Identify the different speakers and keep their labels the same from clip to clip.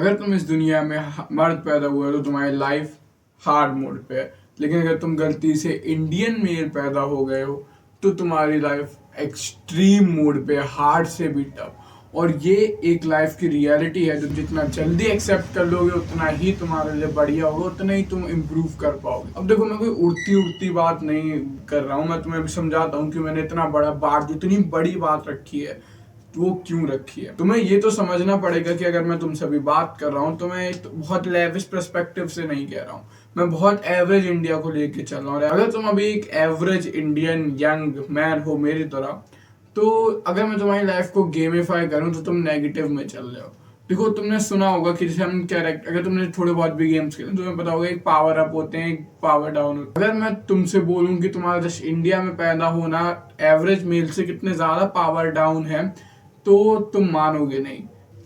Speaker 1: अगर तुम इस दुनिया में मर्द पैदा हुए हो तो तुम्हारी लाइफ हार्ड मोड पे है, लेकिन अगर तुम गलती से इंडियन मेल पैदा हो गए हो तो तुम्हारी लाइफ एक्सट्रीम मोड पे है, हार्ड से भी टफ। और ये एक लाइफ की रियलिटी है जो जितना जल्दी एक्सेप्ट कर लोगे उतना ही तुम्हारे लिए बढ़िया होगा, उतना ही तुम इम्प्रूव कर पाओगे। अब देखो, मैं कोई उड़ती उड़ती बात नहीं कर रहा हूँ, मैं तुम्हें भी समझाता हूँ कि मैंने इतना बड़ा बात, जितनी बड़ी बात रखी है वो क्यों रखी है। तुम्हें ये तो समझना पड़ेगा कि अगर मैं तुमसे अभी बात कर रहा हूँ तो मैं एक बहुत लेविश पर्सपेक्टिव से नहीं कह रहा हूँ, मैं बहुत एवरेज इंडिया को लेके चल रहा हूँ। अगर तुम अभी एक एवरेज इंडियन यंग मैन हो मेरी तरह, तो अगर मैं तुम्हारी लाइफ को गेमिफाई करूँ तो तुम नेगेटिव में चल रहे हो। देखो, तुमने सुना होगा कि जैसे हम कैरेक्टर, अगर तुमने थोड़े बहुत भी गेम्स खेले तुम्हें पता होगा एक पावर अप होते हैं, एक पावर डाउन होते हैं। अगर मैं तुमसे बोलूं कि तुम्हारा जस्ट इंडिया में पैदा होना एवरेज मेल से कितने ज्यादा पावर डाउन है तो तुम मानोगे नहीं।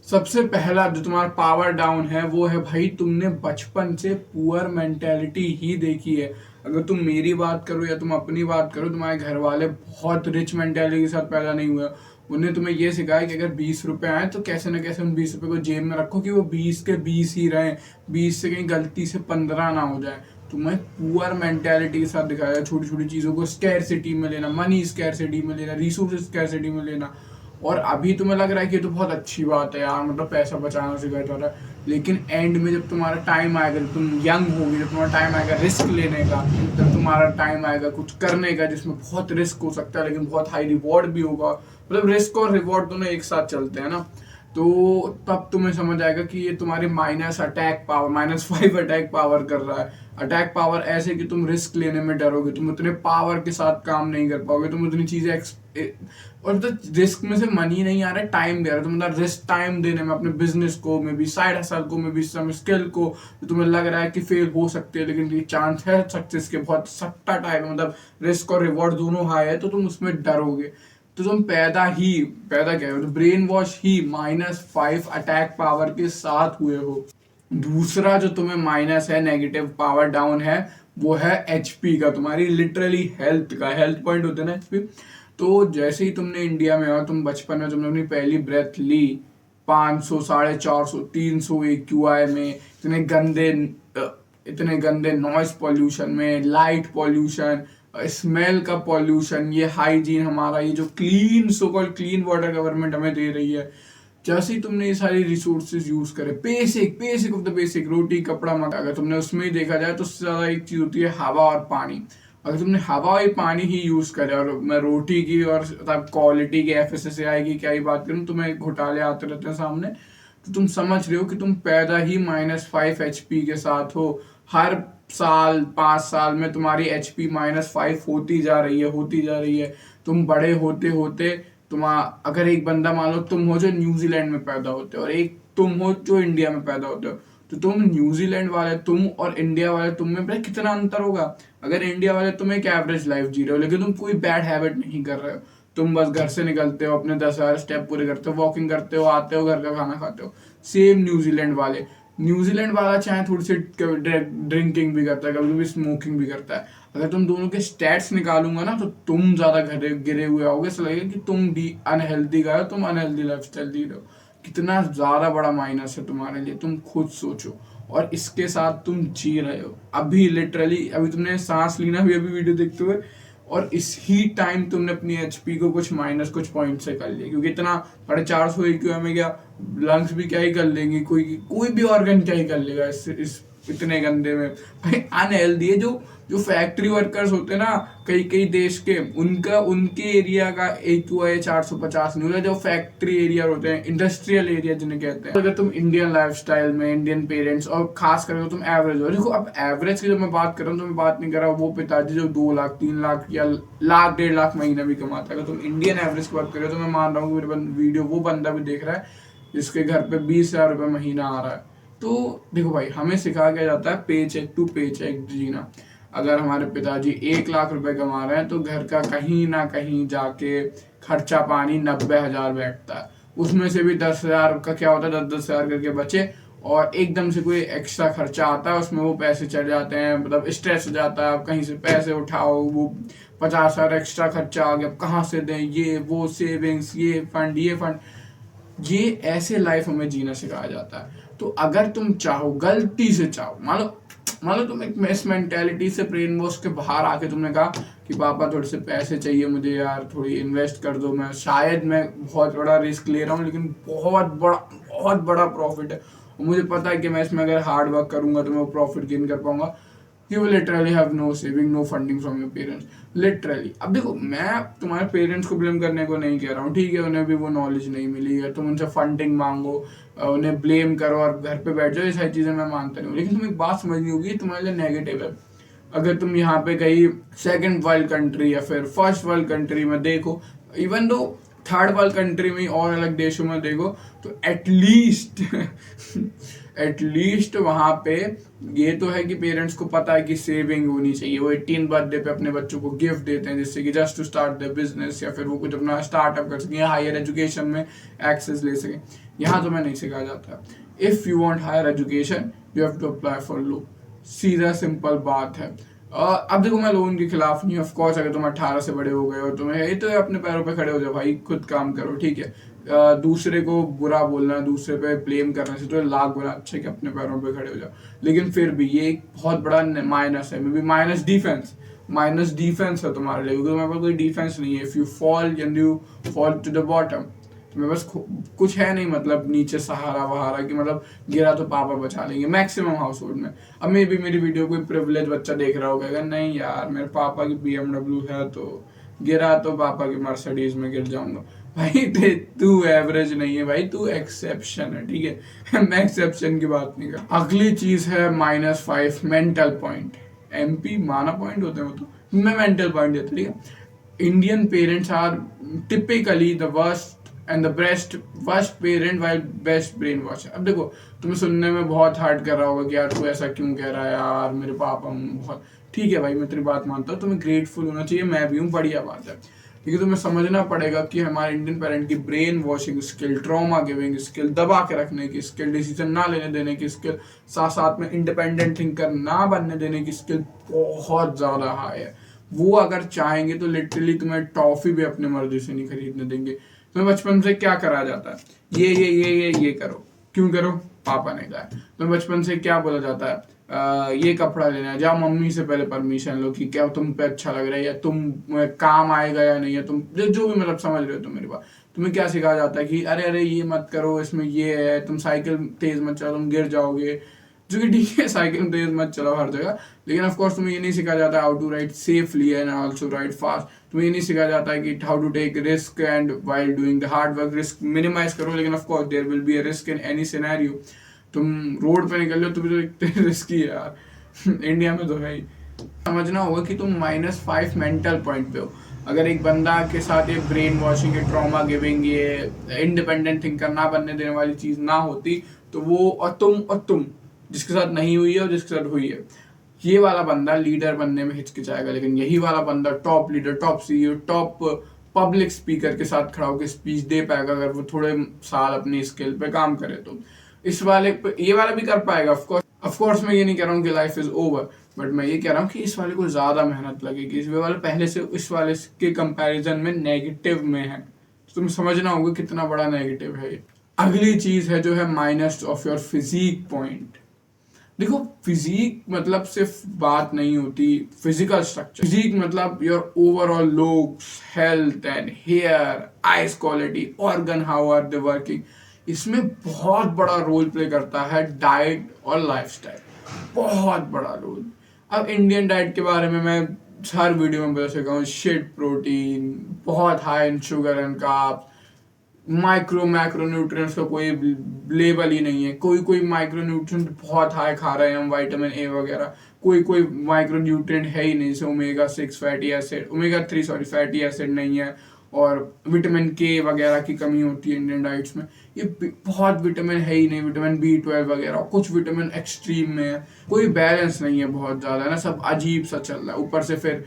Speaker 1: सबसे पहला जो तुम्हारा पावर डाउन है वो है भाई, तुमने बचपन से पुअर मेंटेलिटी ही देखी है। अगर तुम मेरी बात करो या तुम अपनी बात करो, तुम्हारे घर वाले बहुत रिच मेंटेलिटी के साथ पैदा नहीं हुए। उन्हें तुम्हें ये सिखाया कि अगर 20 रुपए आए तो कैसे ना कैसे उन 20 रुपए को जेब में रखो कि वो 20 के 20 ही रहे, 20 से कहीं गलती से 15 ना हो जाए। तुम्हें पुअर मेंटेलिटी के साथ दिखाया छोटी छोटी चीजों को स्कैरसिटी में लेना, मनी स्कैरसिटी में लेना, रिसोर्सेज स्कैरसिटी में लेना। और अभी तुम्हें लग रहा है कि ये तो बहुत अच्छी बात है यार, मतलब पैसा बचाना सिखाया जा रहा है, लेकिन एंड में जब तुम्हारा टाइम आएगा, जब तुम यंग होगी, जब तुम्हारा टाइम आएगा रिस्क लेने का, जब तुम्हारा टाइम आएगा कुछ करने का जिसमें बहुत रिस्क हो सकता है लेकिन बहुत हाई रिवॉर्ड भी होगा, मतलब रिस्क और रिवॉर्ड दोनों एक साथ चलते हैं ना, तो तब तुम्हें समझ आएगा कि ये तुम्हारी minus attack power, -5 attack power कर रहा है। अटैक पावर ऐसे कि तुम रिस्क लेने में डरोगे, तुम उतने पावर के साथ काम नहीं कर पाओगे, तुम उतनी चीजें और तो रिस्क में से मनी नहीं आ रहा है, टाइम दे रहा है, तुम मतलब रिस्क टाइम देने में अपने बिजनेस को, में भी साइड हसल को, में भी सम स्किल को, तो तुम्हें लग रहा है कि फेल हो सकते हैं लेकिन ये चांस है सक्सेस के, बहुत सट्टा टाइप है, मतलब रिस्क और रिवॉर्ड दोनों हाई है तो तुम उसमें डरोगे। तो तुम पैदा क्या हो, तो ब्रेन वॉश ही -5 अटैक पावर के साथ हुए हो। दूसरा जो तुम्हें माइनस है, नेगेटिव पावर डाउन है, वो है एचपी का, तुम्हारी लिटरली हेल्थ का, हेल्थ पॉइंट होते हैं ना एचपी। तो जैसे ही तुमने इंडिया में हो, तुम बचपन में तुमने अपनी पहली ब्रेथ ली 500, 450, 300 AQI में, इतने गंदे नॉइस पॉल्यूशन में, लाइट पॉल्यूशन, स्मेल का पॉल्यूशन, ये हाइजीन हमारा, ये जो clean so called clean water government हमें दे रही है, जैसे ही तुमने ये सारी रिसोर्सेज यूज करे, basic basic of the basic, रोटी कपड़ा मकान, अगर तुमने उसमें ही देखा जाए तो उससे ज्यादा एक चीज होती है हवा और पानी। अगर तुमने हवा और पानी ही यूज करे, और मैं रोटी की और क्वालिटी की FSSAI की क्या ही बात करूं, तुम्हें घोटाले आते रहते हैं सामने, तो तुम समझ रहे हो कि तुम पैदा ही -5 HP के साथ हो। हर साल 5 साल में तुम्हारी HP -5 होती जा रही है। तुम बड़े होते होते तुम अगर एक बंदा मान लो तुम हो जो न्यूजीलैंड में पैदा होते हो और एक तुम हो जो इंडिया में पैदा होते हो, तो तुम न्यूजीलैंड वाले तुम और इंडिया वाले तुम में भाई कितना अंतर होगा। अगर इंडिया वाले तुम एक एवरेज लाइफ जी रहे हो लेकिन तुम कोई बैड हैबिट नहीं कर रहे हो, तुम बस घर से निकलते हो, अपने 10,000 स्टेप पूरे करते हो, वॉकिंग करते हो, आते हो, घर का खाना खाते हो। सेम न्यूजीलैंड वाला चाहे थोड़ी सी ड्रिंकिंग भी करता है, कभी कभी स्मोकिंग भी करता है। अगर तुम दोनों के स्टैट्स निकालूंगा ना तो तुम ज्यादा गिरे हुए आओगे, ऐसा लगेगा कि तुम भी अनहेल्दी गए हो, तुम अनहेल्दी लाइफस्टाइल जी रहे हो। कितना ज्यादा बड़ा माइनस है तुम्हारे लिए, तुम खुद सोचो। और इसके साथ तुम जी रहे हो अभी, लिटरली अभी तुमने सांस ली ना अभी अभी वीडियो देखते हुए, और इस ही टाइम तुमने अपनी HP को कुछ पॉइंट से कर लिया, क्योंकि इतना 450 AQI में क्या लंग्स भी क्या ही कर लेंगे, कोई भी ऑर्गन क्या ही कर लेगा इस इतने गंदे में। भाई अनहेल्दी है, जो फैक्ट्री वर्कर्स होते हैं ना कई कई देश के, उनके एरिया का AQI 450 नहीं होता, जो फैक्ट्री एरिया होते हैं, इंडस्ट्रियल एरिया जिन्हें कहते हैं। अगर तुम इंडियन लाइफस्टाइल में, इंडियन पेरेंट्स और खास करके तुम एवरेज हो, देखो अब एवरेज की जब मैं बात कर रहा हूँ तो मैं बात नहीं कर रहा हूँ वो पिताजी जो 2 लाख 3 लाख या लाख 1.5 लाख महीना भी कमाता है। अगर तुम इंडियन एवरेज की बात कर रहे हो तो मैं मान रहा हूँ कि मेरे वीडियो वो बंदा भी देख रहा है जिसके घर पे 20,000 रुपये महीना आ रहा है। तो देखो भाई, हमें सिखा के जाता है पे चेक टू पे चेक जीना। अगर हमारे पिताजी 1 लाख रुपए कमा रहे हैं तो घर का कहीं ना कहीं जाके खर्चा पानी 90,000 बैठता है, उसमें से भी 10,000 का क्या होता है, 10,000 करके बचे, और एकदम से कोई एक्स्ट्रा खर्चा आता है उसमें वो पैसे चढ़ जाते हैं, मतलब स्ट्रेस हो जाता है, आप कहीं से पैसे उठाओ, वो 50,000 एक्स्ट्रा खर्चा आ गया, कहाँ से दें, ये वो सेविंग्स, ये फंड, ये फंड, ये ऐसे लाइफ हमें जीना सिखाया जाता है। तो अगर तुम चाहो, गलती से चाहो, मान लो तुम एक इस मेंटेलिटी से ब्रेन वॉश के बाहर आके तुमने कहा कि पापा थोड़े से पैसे चाहिए मुझे यार, थोड़ी इन्वेस्ट कर दो, मैं शायद मैं बहुत बड़ा रिस्क ले रहा हूँ लेकिन बहुत बड़ा प्रॉफिट है और मुझे पता है कि मैं इसमें अगर हार्ड वर्क करूंगा तो मैं वो प्रॉफिट गेन कर पाऊंगा। You will literally have no saving, no funding from your parents. Literally. अब देखो, मैं तुम्हारे पेरेंट्स को ब्लेम करने को नहीं कह रहा हूँ, ठीक है, उन्हें भी वो नॉलेज नहीं मिली है, तुम उनसे फंडिंग मांगो, उन्हें ब्लेम करो और घर पे बैठ जाओ, ये सारी चीज़ें मैं मानता नहीं हूँ। लेकिन तुम्हें एक बात समझनी होगी, तुम्हारे लिए नेगेटिव है। अगर तुम यहाँ पे कहीं सेकंड वर्ल्ड कंट्री या फिर फर्स्ट वर्ल्ड कंट्री में देखो, even though third world country में और अलग देशों में देखो, तो एटलीस्ट वहाँ पे ये तो है कि पेरेंट्स को पता है कि सेविंग होनी चाहिए। वो 18 बर्थडे पे अपने बच्चों को गिफ्ट देते हैं जिससे कि just to start the business या फिर वो कुछ अपना स्टार्टअप कर सकें, हायर एजुकेशन में एक्सेस ले सकें। यहाँ तो मैं नहीं सिखाया जाता। If you want higher education you have to apply for loan, सीधा सिंपल बात है। अब देखो, मैं लोन के खिलाफ नहीं, ऑफ कोर्स अगर तुम 18 से बड़े हो गए हो, तुम्हें ये तो अपने पैरों पे खड़े हो जाओ भाई, खुद काम करो, ठीक है। दूसरे को बुरा बोलना, दूसरे पे ब्लेम करने से तो लाख गुना अच्छे कि अपने पैरों पे खड़े हो जाओ। लेकिन फिर भी ये एक बहुत बड़ा माइनस है, मे बी माइनस डिफेंस है तुम्हारे लिए, क्योंकि तुम्हारे पास कोई डिफेंस नहीं है। If you fall and you fall to the bottom, तुम्हें बस कुछ है नहीं, मतलब नीचे सहारा वहारा कि मतलब गिरा तो पापा बचा लेंगे मैक्सिमम हाउस होल्ड में। अब मे भी मेरी वीडियो कोई प्रिविलेज बच्चा देख रहा होगा, नहीं यार मेरे पापा की BMW है तो गिरा तो पापा की मर्सिडीज में गिर जाऊंगा। भाई तू एवरेज नहीं है भाई, तू एक्सेप्शन है, ठीक है। मैं एक्सेप्शन की बात नहीं कर। अगली चीज है -5 मेंटल पॉइंट। MP माना पॉइंट होते हैं वो, तो मैं मेंटल पॉइंट देता, ठीक है। Indian parents are typically the worst and the worst parent while best brainwash. अब देखो, तुम्हें सुनने में बहुत हार्ड कर रहा होगा कि यार तू ऐसा क्यों कह रहा है यार, मेरे पापा बहुत, ठीक है भाई मैं तेरी बात मानता हूँ, तुम्हें ग्रेटफुल होना चाहिए, मैं भी हूँ, बढ़िया बात है। लेकिन तुम्हें समझना पड़ेगा कि हमारे इंडियन पेरेंट की brain washing skill, trauma giving skill, दबा के रखने की स्किल, डिसीजन ना लेने देने की स्किल, साथ साथ में इंडिपेंडेंट थिंकर ना बनने देने की स्किल बहुत ज़्यादा हाई है। वो अगर चाहेंगे तो लिटरली तुम्हें टॉफी भी अपनी मर्जी से नहीं खरीदने देंगे। तुम्हें बचपन से क्या करा जाता है, ये करो, क्यों करो, पापा ने कहा। तुम्हें बचपन से क्या बोला जाता है, ये कपड़ा लेना है, जाओ मम्मी से पहले परमिशन लो कि क्या तुम पे अच्छा लग रहा है या तुम काम आएगा या नहीं है, तुम जो भी मतलब समझ रहे हो तुम मेरी बात। तुम्हें क्या सिखाया जाता है कि अरे ये मत करो, इसमें ये है, तुम साइकिल तेज मत चलो, तुम गिर जाओगे, जो कि ठीक है, साइकिल तेज मत चलाओ हर जगह। लेकिन ऑफ कोर्स तुम्हें ये नहीं सिखाया जाता how to ride safely and also ride fast. तुम्हें ये नहीं सिखाया जाता है कि how to take risk and while doing the hard work, risk minimise करो। लेकिन of course there will be a risk in any scenario. तुम रोड पे निकल लो तो भी तो रिस्की है यार। इंडिया में तो है ही। समझना होगा कि तुम -5 मेंटल पॉइंट पे हो। अगर एक बंदा के साथ ये ब्रेन वॉशिंग, ये ट्रॉमा गिविंग, ये इंडिपेंडेंट थिंकर ना बनने देने वाली चीज ना होती, तो वो और तुम जिसके साथ नहीं हुई है और जिसके साथ हुई है, ये वाला बंदा लीडर बनने में हिचकिचाएगा। लेकिन यही वाला बंदा top leader, top CEO, top public speaker के साथ खड़ा होकर स्पीच दे पाएगा अगर वो थोड़े साल अपनी स्किल पे काम करे तो। ये वाला भी कर पाएगा। ऑफ कोर्स मैं ये नहीं कह रहा हूँ कि लाइफ इज ओवर, बट मैं ये कह रहा हूँ कि इस वाले को ज्यादा मेहनत लगेगी। इस वाले पहले से इस वाले के कंपैरिजन में नेगेटिव में है, तो तुम समझना होगा कितना बड़ा नेगेटिव है ये। अगली चीज है जो है minus of your physique point. देखो, फिजिक मतलब सिर्फ बात नहीं होती फिजिकल स्ट्रक्चर। फिजिक मतलब your overall looks, health and hair, eyes quality, organ, how are they working. इसमें बहुत बड़ा रोल प्ले करता है डाइट और लाइफस्टाइल, बहुत बड़ा रोल। अब इंडियन डाइट के बारे में मैं हर वीडियो में बता सका हूँ, शिट प्रोटीन, बहुत high in sugar and carbs, macro nutrients का कोई लेवल ही नहीं है। कोई माइक्रो न्यूट्रिएंट बहुत हाई खा रहे हैं हम, विटामिन A वगैरह, कोई माइक्रो न्यूट्रिएंट है ही नहीं, जैसे ओमेगा-3 फैटी एसिड नहीं है, और विटामिन K वगैरह की कमी होती है इंडियन डाइट्स में। ये बहुत विटामिन है ही नहीं, विटामिन B12 वगैरह, कुछ विटामिन एक्सट्रीम में है, कोई बैलेंस नहीं है, बहुत ज़्यादा है ना, सब अजीब सा चल रहा है। ऊपर से फिर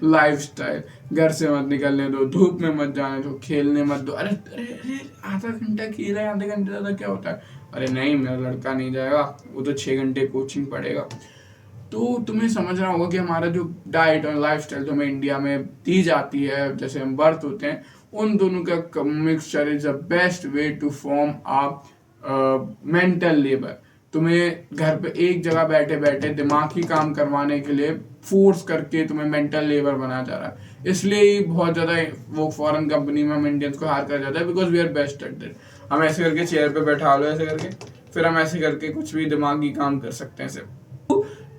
Speaker 1: लाइफस्टाइल, घर से मत निकलने दो, धूप में मत जाने दो, खेलने मत दो। अरे आधा घंटा खेल रहा है, आधे घंटे ज़्यादा क्या होता है, अरे नहीं मेरा लड़का नहीं जाएगा, वो तो 6 घंटे कोचिंग पढ़ेगा। तो तुम्हें समझना होगा कि हमारा जो डाइट और लाइफस्टाइल जो हमें इंडिया में दी जाती है, जैसे हम बर्थ होते हैं, उन दोनों का mixture is the best way to form a mental labour, तुम्हें घर पे एक जगह बैठे बैठे दिमागी काम करवाने के लिए फोर्स करके तुम्हें मेंटल लेबर बनाया जा रहा है। इसलिए ही बहुत ज्यादा वो फॉरेन कंपनी में हम इंडियंस को हायर कर जाता है, because we are best at that. हम ऐसे करके चेयर पे बैठा लो ऐसे करके, फिर हम ऐसे करके कुछ भी दिमागी काम कर सकते हैं ऐसे।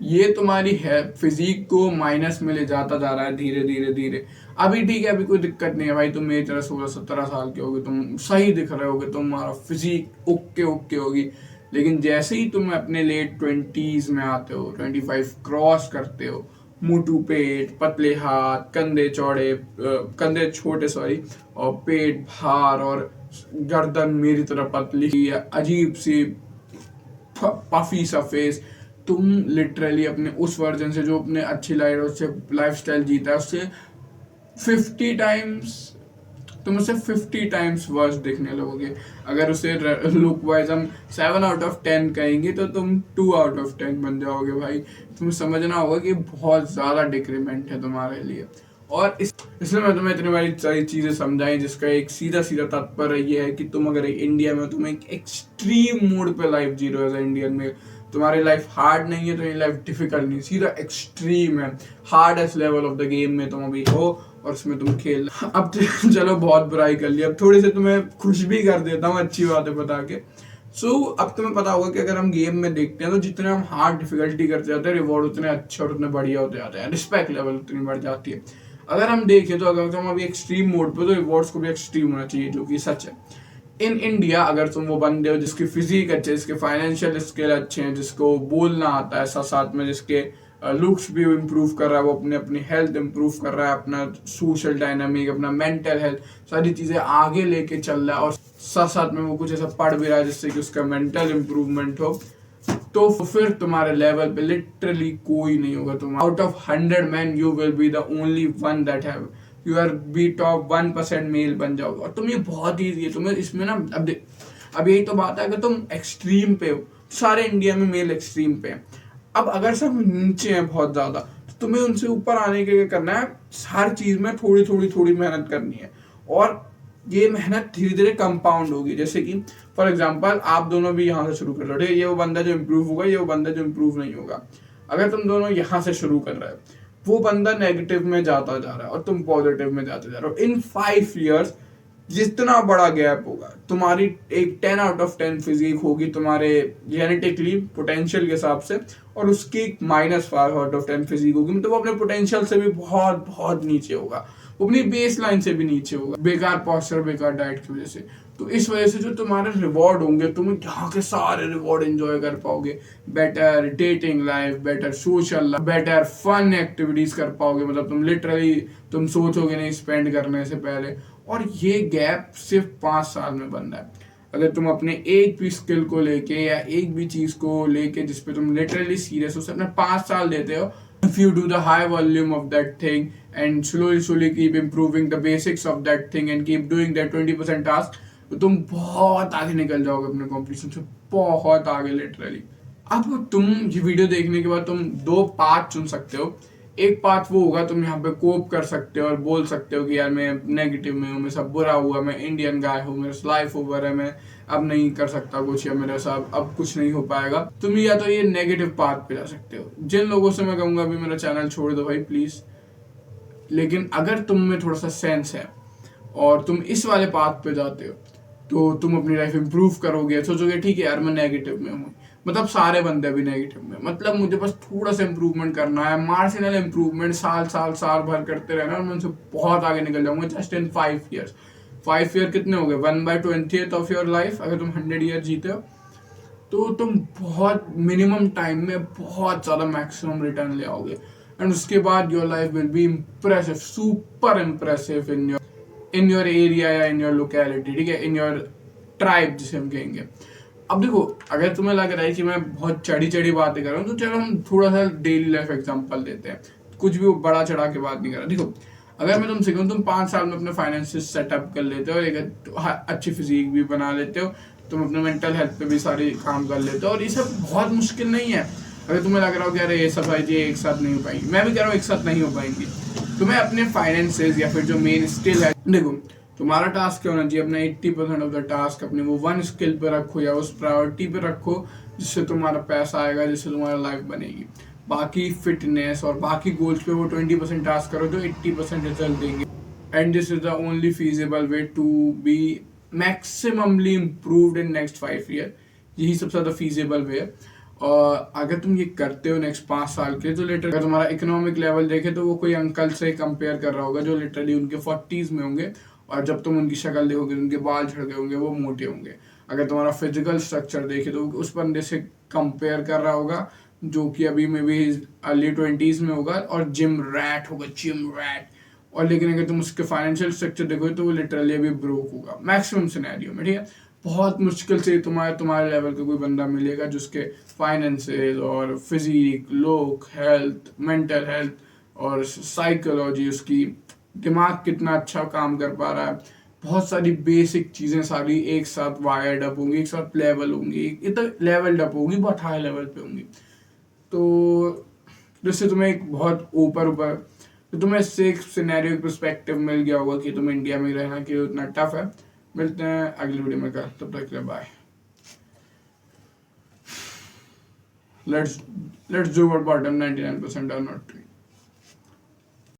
Speaker 1: ये तुम्हारी है फिजिक को माइनस में ले जाता जा रहा है धीरे धीरे धीरे। अभी ठीक है, अभी कोई दिक्कत नहीं है भाई, तुम मेरी तरह 16-17 साल के होगे, तुम सही दिख रहे होगे, तुम्हारा फिजिक ओके ओके होगी। लेकिन जैसे ही तुम अपने लेट 20s में आते हो, 25 क्रॉस करते हो, मोटू पेट, पतले हाथ, कंधे चौड़े, कंधे छोटे सॉरी, और पेट भार, और गर्दन मेरी तरह पतली, अजीब सी पफी सा फेस, तुम लिटरली अपने उस वर्जन से जो अपने अच्छी लाइफ स्टाइल जीता है उससे 50 टाइम्स, तुम उसे 50 टाइम्स वर्स दिखने लगोगे। अगर उसे लुक वाइज हम 7 आउट ऑफ 10 कहेंगे तो तुम 2 आउट ऑफ 10 बन जाओगे भाई। तुम्हें समझना होगा कि बहुत ज़्यादा डिक्रीमेंट है तुम्हारे लिए। और इसलिए मैं तुम्हें इतनी सारी चीज़ें समझाई, जिसका एक सीधा सीधा तात्पर्य ये है कि तुम अगर इंडिया में, तुम एक एक्सट्रीम मोड पे लाइफ जी रहे हो एज इंडियन में, तुम्हारी लाइफ हार्ड नहीं है, तुम्हारी लाइफ डिफिकल्ट नहीं, सीधा एक्सट्रीम है, hardest level of the game में तुम अभी हो और उसमें तुम खेल। अब चलो बहुत बुराई कर लिया, अब थोड़ी से तुम्हें खुश भी कर देता हूँ अच्छी बातें बता के। अब तुम्हें पता होगा कि अगर हम गेम में देखते हैं तो जितने हम हार्ड डिफिकल्टी करते जाते हैं, रिवॉर्ड उतने अच्छे और उतने बढ़िया होते जाते हैं, रिस्पेक्ट लेवल उतनी बढ़ जाती है। अगर हम देखें तो अगर हम अभी एक्सट्रीम मोड पे, तो रिवॉर्ड्स को भी एक्सट्रीम होना चाहिए, जो कि सच है। इन इंडिया अगर तुम वो बंदे हो जिसकी फिजिक अच्छे, जिसके फाइनेंशियल स्किल अच्छे हैं, जिसको बोलना आता है, साथ साथ में जिसके लुक्स भी इम्प्रूव कर रहा है, वो अपनी हेल्थ इम्प्रूव कर रहा है, अपना सोशल डायनामिक, अपना मेंटल हेल्थ, सारी चीज़ें आगे लेके चल रहा है, और साथ साथ में वो कुछ ऐसा पढ़ भी रहा है जिससे कि उसका मेंटल इम्प्रूवमेंट हो, तो फिर तुम्हारे लेवल पे लिटरली कोई नहीं होगा। तुम out of 100 man you will be the only one that have, you are be top 1% male बन जाओगे। और तुम ये बहुत ईजी है, तुम्हें इसमें ना अब यही तो बात है, अगर तुम एक्सट्रीम पे हो, सारे इंडिया में मेल एक्सट्रीम पे हैं। अब अगर सब नीचे हैं बहुत ज्यादा, तो तुम्हें उनसे ऊपर आने के लिए करना है, हर चीज में थोड़ी थोड़ी थोड़ी मेहनत करनी है, और ये मेहनत धीरे धीरे कंपाउंड होगी। जैसे कि फॉर एग्जांपल आप दोनों भी यहाँ से शुरू कर रहे हो, ये वो बंदा जो इम्प्रूव होगा, ये वो बंदा जो इम्प्रूव नहीं होगा। अगर तुम दोनों यहाँ से शुरू कर रहे हो, वो बंदा नेगेटिव में जाता जा रहा है और तुम पॉजिटिव में जाते जा रहे हो, इन 5 years जितना बड़ा गैप होगा, तुम्हारी एक 10 आउट ऑफ 10 फिजिक होगी तुम्हारे जेनेटिकली पोटेंशियल के हिसाब से, और उसकी -5 आउट ऑफ 10 फिजिक होगी, मतलब वो अपने पोटेंशियल से भी बहुत बहुत नीचे होगा, वो अपनी बेस लाइन से भी नीचे होगा, बेकार पॉस्चर, बेकार डाइट की वजह से। तो इस वजह से जो तुम्हारे रिवॉर्ड होंगे, तुम यहाँ के सारे रिवॉर्ड एंजॉय कर पाओगे, better dating life, better social life, better fun activities कर पाओगे, मतलब तुम लिटरली तुम सोचोगे नहीं स्पेंड करने से पहले। और ये गैप सिर्फ 5 साल में बन रहा है। अगर तुम अपने एक भी स्किल को लेके या एक भी चीज को लेके जिसपे तुम लिटरली सीरियस हो, अपने 5 साल देते हो, if you do the high volume of that thing and slowly keep improving the basics of that thing and keep doing that 20% task, तो तुम बहुत आगे निकल जाओगे अपने कॉम्पिटिशन से, बहुत आगे लिटरली। अब तुम ये वीडियो देखने के बाद तुम 2 पाथ चुन सकते हो। एक पाथ वो होगा, तुम यहाँ पे कोप कर सकते हो और बोल सकते हो कि यार मैं नेगेटिव में हूँ, मैं सब बुरा हुआ, मैं इंडियन गाय हूँ, मेरा लाइफ ओवर है, मैं अब नहीं कर सकता कुछ, या मेरे साथ अब कुछ नहीं हो पाएगा। तुम या तो ये नेगेटिव पाथ पे जा सकते हो। जिन लोगों से मैं कहूँगा अभी मेरा चैनल छोड़ दो भाई प्लीज, लेकिन अगर तुम में थोड़ा सा सेंस है और तुम इस वाले पाथ पे जाते हो, तो तुम अपनी लाइफ इंप्रूव करोगे। सोचोगे ठीक है यार मैं नेगेटिव में हूँ, मतलब सारे बंदे भी नेगेटिव में, मतलब मुझे बस थोड़ा सा इंप्रूवमेंट करना है, मार्जिनल इंप्रूवमेंट, साल भर करते रहना, और मैं उनसे बहुत आगे निकल जाऊंगा जस्ट इन 5 years। 5 year कितने हो गए, 1/20th ऑफ योर लाइफ। अगर तुम 100 year जीते हो तो तुम बहुत मिनिमम टाइम में बहुत ज़्यादा मैक्सिमम रिटर्न ले आओगे, एंड उसके बाद your life will be impressive, super impressive in your area या इन योर लोकेलिटी, ठीक है, इन योर ट्राइब जिसे हम कहेंगे। अब देखो, अगर तुम्हें लग रहा है कि मैं बहुत चढ़ी बातें कर रहा हूँ, तो चलो हम थोड़ा सा डेली लाइफ एग्जांपल देते हैं, कुछ भी बड़ा चढ़ा के बात नहीं कर रहा। देखो, अगर मैं तुमसे कहूँ तुम 5 साल में अपने फाइनेंसिस सेटअप कर लेते हो, एक अच्छी फिजिक भी बना लेते हो, तुम अपने मेंटल हेल्थ पे भी सारे काम कर लेते हो, और ये सब बहुत मुश्किल नहीं है। अगर तुम्हें लग रहा हो कि अरे ये सब है ये एक साथ नहीं हो पाएंगी, मैं भी कह रहा हूँ एक साथ नहीं हो पाएंगी। तुम्हें अपने फाइनेंसेस या फिर जो मेन स्किल है, देखो तुम्हारा टास्क क्या होना चाहिए, अपना 80% ऑफ द टास्क अपने वो वन स्किल पे रखो या उस प्रायोरिटी पे रखो जिससे तुम्हारा पैसा आएगा, जिससे तुम्हारा लाइफ बनेगी। बाकी फिटनेस और बाकी गोल्स पे वो 20% टास्क करो जो 80% रिजल्ट देंगे। And this is the only feasible way to be maximumly improved in next 5 year. यही सबसे ज़्यादा फीजिबल वे है। और अगर तुम ये करते हो नेक्स्ट 5 साल के, तो लिटरली अगर तुम्हारा इकोनॉमिक लेवल देखे तो वो कोई अंकल से कंपेयर कर रहा होगा जो लिटरली उनके 40s में होंगे, और जब तुम उनकी शक्ल देखोगे उनके बाल झड़ गए होंगे, वो मोटे होंगे। अगर तुम्हारा फिजिकल स्ट्रक्चर देखे तो उस बंदे से कंपेयर कर रहा होगा जो कि अभी में भी अर्ली 20s में होगा और जिम रैट होगा, जिम रैट। और लेकिन अगर तुम उसके फाइनेंशियल स्ट्रक्चर देखोगे तो वो लिटरली अभी ब्रोक होगा मैक्सिमम सिनेरियो में, ठीक है। बहुत मुश्किल से तुम्हारे लेवल का कोई बंदा मिलेगा जिसके फाइनेंसेस और physique, look, health, mental health और साइकोलॉजी, उसकी दिमाग कितना अच्छा काम कर पा रहा है, बहुत सारी बेसिक चीज़ें सारी एक साथ वायर्ड अप होंगी, एक साथ लेवल होंगी, इतना लेवल्ड अप होंगी, बहुत हाई लेवल पे होंगी। तो जिससे तुम्हें एक बहुत ऊपर ऊपर, तो तुम्हें इससे एक सिनेरियो पर्सपेक्टिव मिल गया होगा कि तुम्हें इंडिया में रहना कि उतना टफ है। मिलते हैं अगली वीडियो में, तब तक के लिए bye. Let's do what bottom 99% are not doing.